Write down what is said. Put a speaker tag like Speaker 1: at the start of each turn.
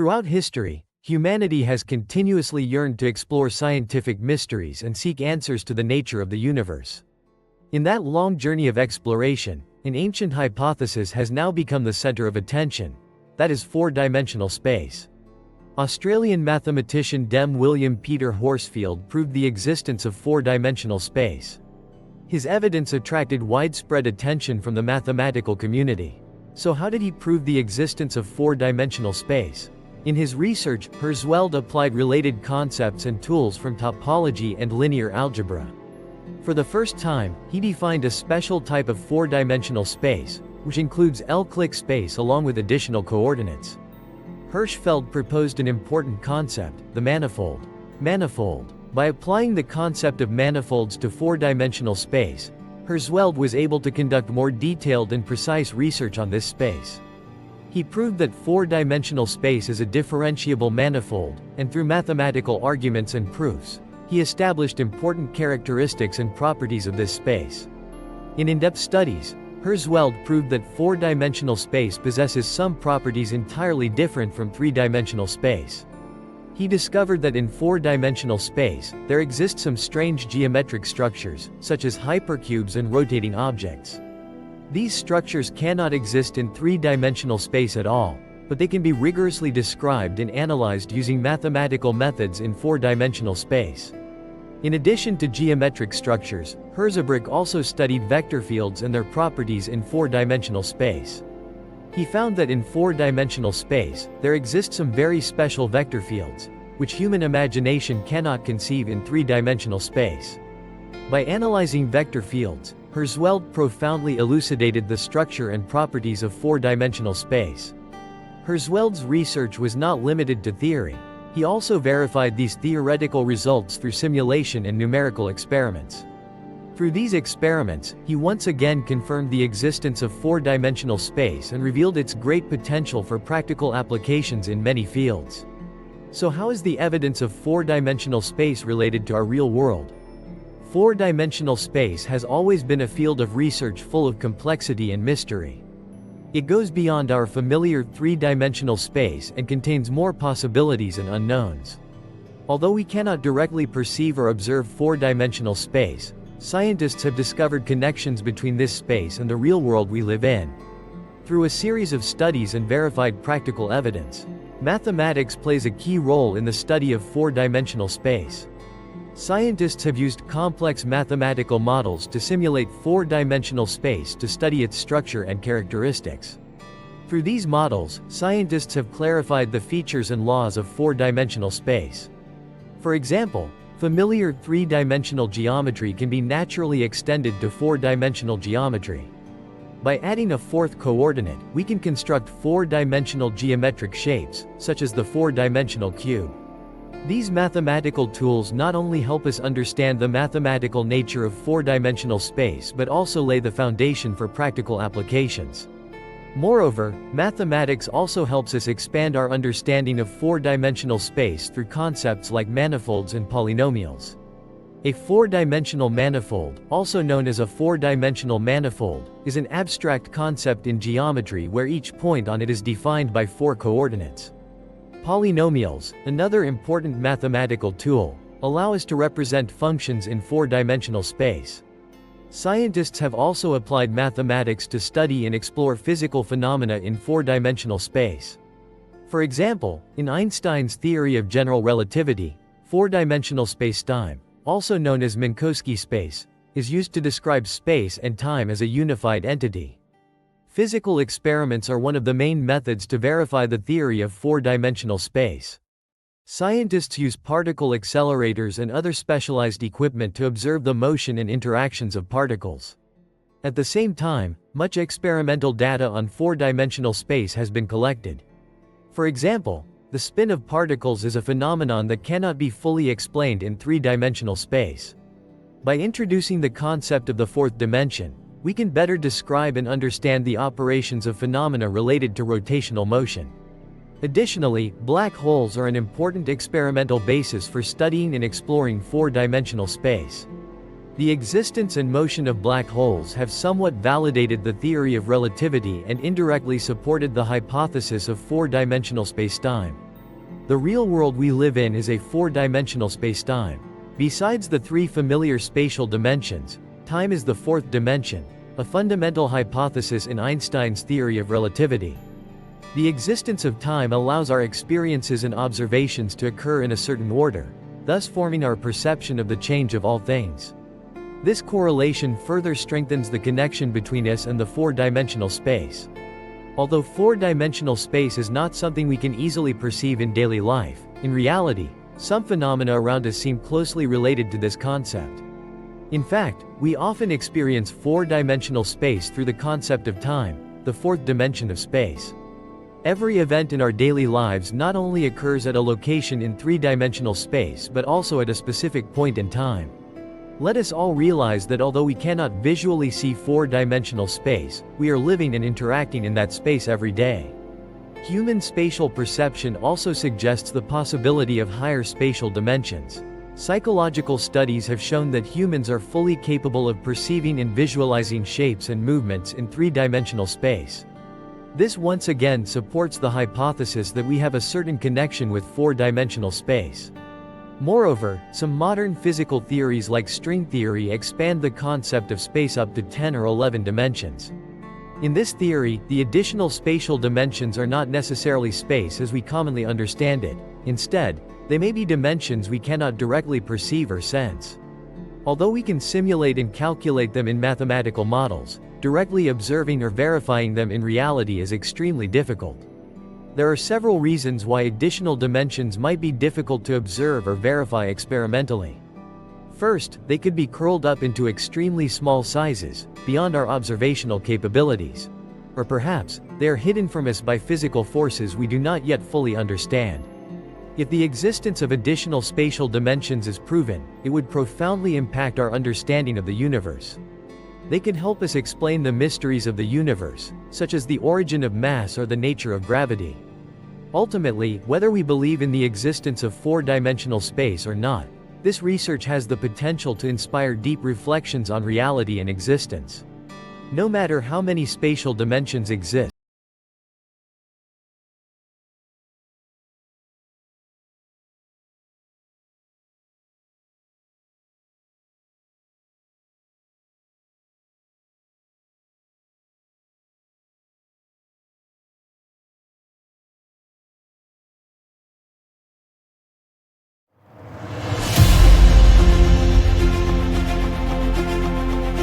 Speaker 1: Throughout history, humanity has continuously yearned to explore scientific mysteries and seek answers to the nature of the universe. In that long journey of exploration, an ancient hypothesis has now become the center of attention. That is four-dimensional space. Australian mathematician William Peter Horsfield proved the existence of four-dimensional space. His evidence attracted widespread attention from the mathematical community. So how did he prove the existence of four-dimensional space? In his research, Horsfield applied related concepts and tools from topology and linear algebra. For the first time, he defined a special type of four-dimensional space, which includes L-click space along with additional coordinates. Horsfield proposed an important concept, the manifold. By applying the concept of manifolds to four-dimensional space, Horsfield was able to conduct more detailed and precise research on this space. He proved that four-dimensional space is a differentiable manifold, and through mathematical arguments and proofs, he established important characteristics and properties of this space. In in-depth studies, Horsfield proved that four-dimensional space possesses some properties entirely different from three-dimensional space. He discovered that in four-dimensional space, there exist some strange geometric structures, such as hypercubes and rotating objects. These structures cannot exist in three-dimensional space at all, but they can be rigorously described and analyzed using mathematical methods in four-dimensional space. In addition to geometric structures, Horsfield also studied vector fields and their properties in four-dimensional space. He found that in four-dimensional space, there exist some very special vector fields, which human imagination cannot conceive in three-dimensional space. By analyzing vector fields, Horsfield profoundly elucidated the structure and properties of four-dimensional space. Horsfield's research was not limited to theory. He also verified these theoretical results through simulation and numerical experiments. Through these experiments, he once again confirmed the existence of four-dimensional space and revealed its great potential for practical applications in many fields. So how is the evidence of four-dimensional space related to our real world? Four-dimensional space has always been a field of research full of complexity and mystery. It goes beyond our familiar three-dimensional space and contains more possibilities and unknowns. Although we cannot directly perceive or observe four-dimensional space, scientists have discovered connections between this space and the real world we live in. Through a series of studies and verified practical evidence, mathematics plays a key role in the study of four-dimensional space. Scientists have used complex mathematical models to simulate four-dimensional space to study its structure and characteristics. Through these models, scientists have clarified the features and laws of four-dimensional space. For example, familiar three-dimensional geometry can be naturally extended to four-dimensional geometry. By adding a fourth coordinate, we can construct four-dimensional geometric shapes, such as the four-dimensional cube. These mathematical tools not only help us understand the mathematical nature of four-dimensional space but also lay the foundation for practical applications. Moreover, mathematics also helps us expand our understanding of four-dimensional space through concepts like manifolds and polynomials. A four-dimensional manifold, also known as a four-dimensional manifold, is an abstract concept in geometry where each point on it is defined by four coordinates. Polynomials, another important mathematical tool, allow us to represent functions in four-dimensional space. Scientists have also applied mathematics to study and explore physical phenomena in four-dimensional space. For example, in Einstein's theory of general relativity, four-dimensional spacetime, also known as Minkowski space, is used to describe space and time as a unified entity. Physical experiments are one of the main methods to verify the theory of four-dimensional space. Scientists use particle accelerators and other specialized equipment to observe the motion and interactions of particles. At the same time, much experimental data on four-dimensional space has been collected. For example, the spin of particles is a phenomenon that cannot be fully explained in three-dimensional space. By introducing the concept of the fourth dimension, we can better describe and understand the operations of phenomena related to rotational motion. Additionally, black holes are an important experimental basis for studying and exploring four-dimensional space. The existence and motion of black holes have somewhat validated the theory of relativity and indirectly supported the hypothesis of four-dimensional spacetime. The real world we live in is a four-dimensional spacetime. Besides the three familiar spatial dimensions, time is the fourth dimension, a fundamental hypothesis in Einstein's theory of relativity. The existence of time allows our experiences and observations to occur in a certain order, thus forming our perception of the change of all things. This correlation further strengthens the connection between us and the four-dimensional space. Although four-dimensional space is not something we can easily perceive in daily life, in reality, some phenomena around us seem closely related to this concept. In fact, we often experience four-dimensional space through the concept of time, the fourth dimension of space. Every event in our daily lives not only occurs at a location in three-dimensional space but also at a specific point in time. Let us all realize that although we cannot visually see four-dimensional space, we are living and interacting in that space every day. Human spatial perception also suggests the possibility of higher spatial dimensions. Psychological studies have shown that humans are fully capable of perceiving and visualizing shapes and movements in three-dimensional space. This once again supports the hypothesis that we have a certain connection with four-dimensional space. Moreover, some modern physical theories like string theory expand the concept of space up to 10 or 11 dimensions. In this theory, the additional spatial dimensions are not necessarily space as we commonly understand it. Instead, they may be dimensions we cannot directly perceive or sense. Although we can simulate and calculate them in mathematical models, directly observing or verifying them in reality is extremely difficult. There are several reasons why additional dimensions might be difficult to observe or verify experimentally. First, they could be curled up into extremely small sizes, beyond our observational capabilities. Or perhaps, they are hidden from us by physical forces we do not yet fully understand. If the existence of additional spatial dimensions is proven, it would profoundly impact our understanding of the universe. They could help us explain the mysteries of the universe, such as the origin of mass or the nature of gravity. Ultimately, whether we believe in the existence of four-dimensional space or not, this research has the potential to inspire deep reflections on reality and existence. No matter how many spatial dimensions exist,